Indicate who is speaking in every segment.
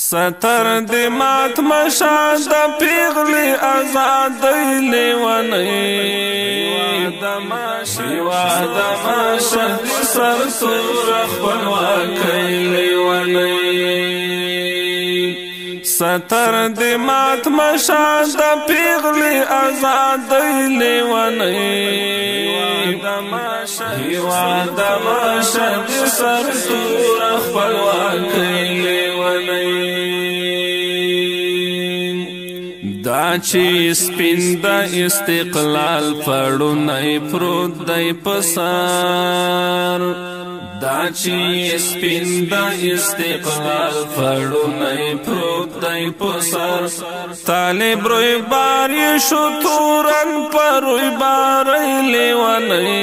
Speaker 1: ستر دی مات مشان د پیغلی آزادی لیونی هیواد ماشد سر سور خپلواکی لیونی ستر دی مات مشان د پیغلی آزادی لیونی هیواد ماشد سر سور خپلواکی لیونی دا چې سپین د استقلال پړونی پروت دی پسار دا چې سپین د استقلال پړونی پروت دی پسار طالب روی بار شو تورن پر روی بار لیونی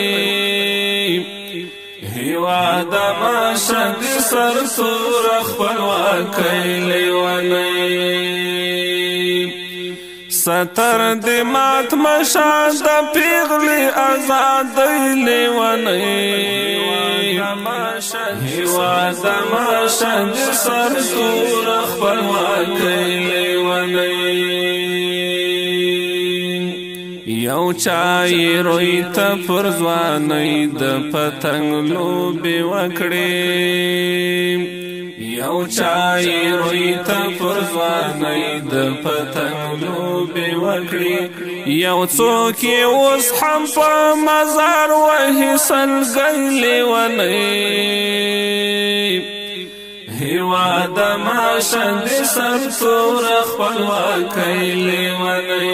Speaker 1: هیواد ماشد سر سور خپلواکی لیونی ستر دی مات مشان د پیغلی آزادی لیونی هیواد ماشد سر سور خپلواکی لیونی یو چای روی تا پرزوانی د پتنگ لوبی وکڑی یو چای روی تا پرزوانی د پتنگ لوبی وکڑی یو څوکی اوس هم په مزار وهی سلګی لیونی هیواد ماشد سر سور خپلواکی لیونی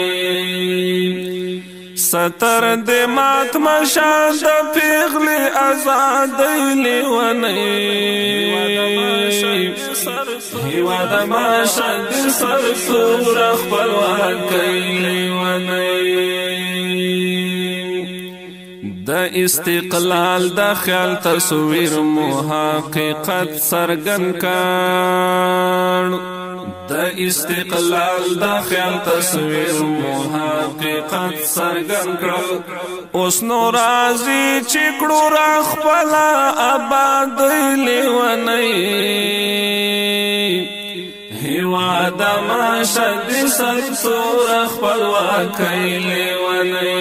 Speaker 1: ستر دی مات مشان د پیغلی آزادی لیونی هیواد ماشد سر سور خپلواکی لیونی د استقلال د خیال تصویر محققت سرګن کړ د استقلال د خیال تصویر محققت سرګن کړ اوس نو راځي چې کړو را خپل آباد لیونی هیواد ماشد سر سور خپلواکی لیونی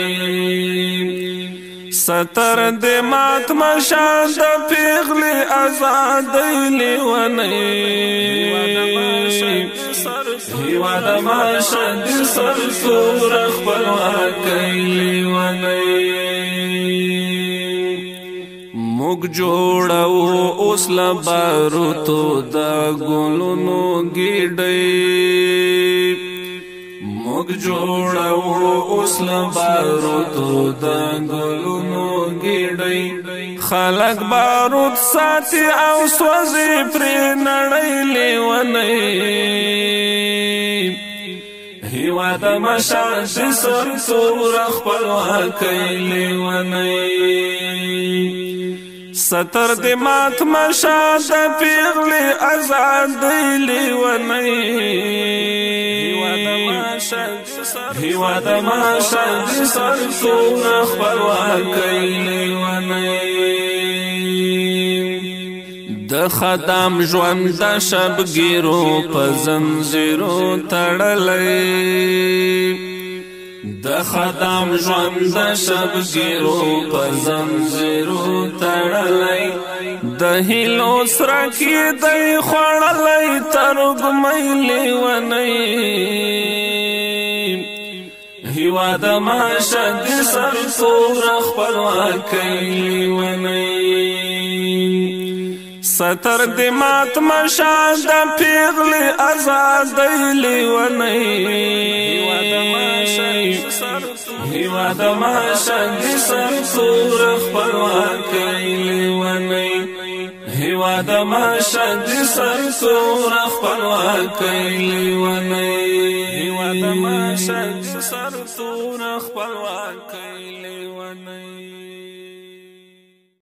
Speaker 1: ستر دی مات مشان د پیغلی آزادی لیونی هیواد ماشد سر سور خپلواکی لیونی موږ جوړو اوس له باروتو د ګلونو ګیډۍ موږ جوړو اوس له باروتو د ګلونو ګیډۍ خلک بارود ساتي او سوځي پرې نړۍ لیونی هیواد ماشد سر سور خپلواکی لیونی ستر دی مات مشان د پیغلی آزادی لیونی هیواد ماشد سر سور خپلواکی لیونی د خدام ژوند د شبګیرو په زنځیرو تړلی د خدام ژوند د شبګیرو په زنځیرو تړلی د هیلو سره کې دی خوړلی ترږمی لیونی هیواد ماشد سر سور خپلواکی لیونی ستر دی مات مشان د پیغلی آزادی لیونی هیواد ماشد سر سور خپلواکی لیونی هیواد ماشد سر سور خپلواکی لیونی هیواد ماشد سر سور خپلواکی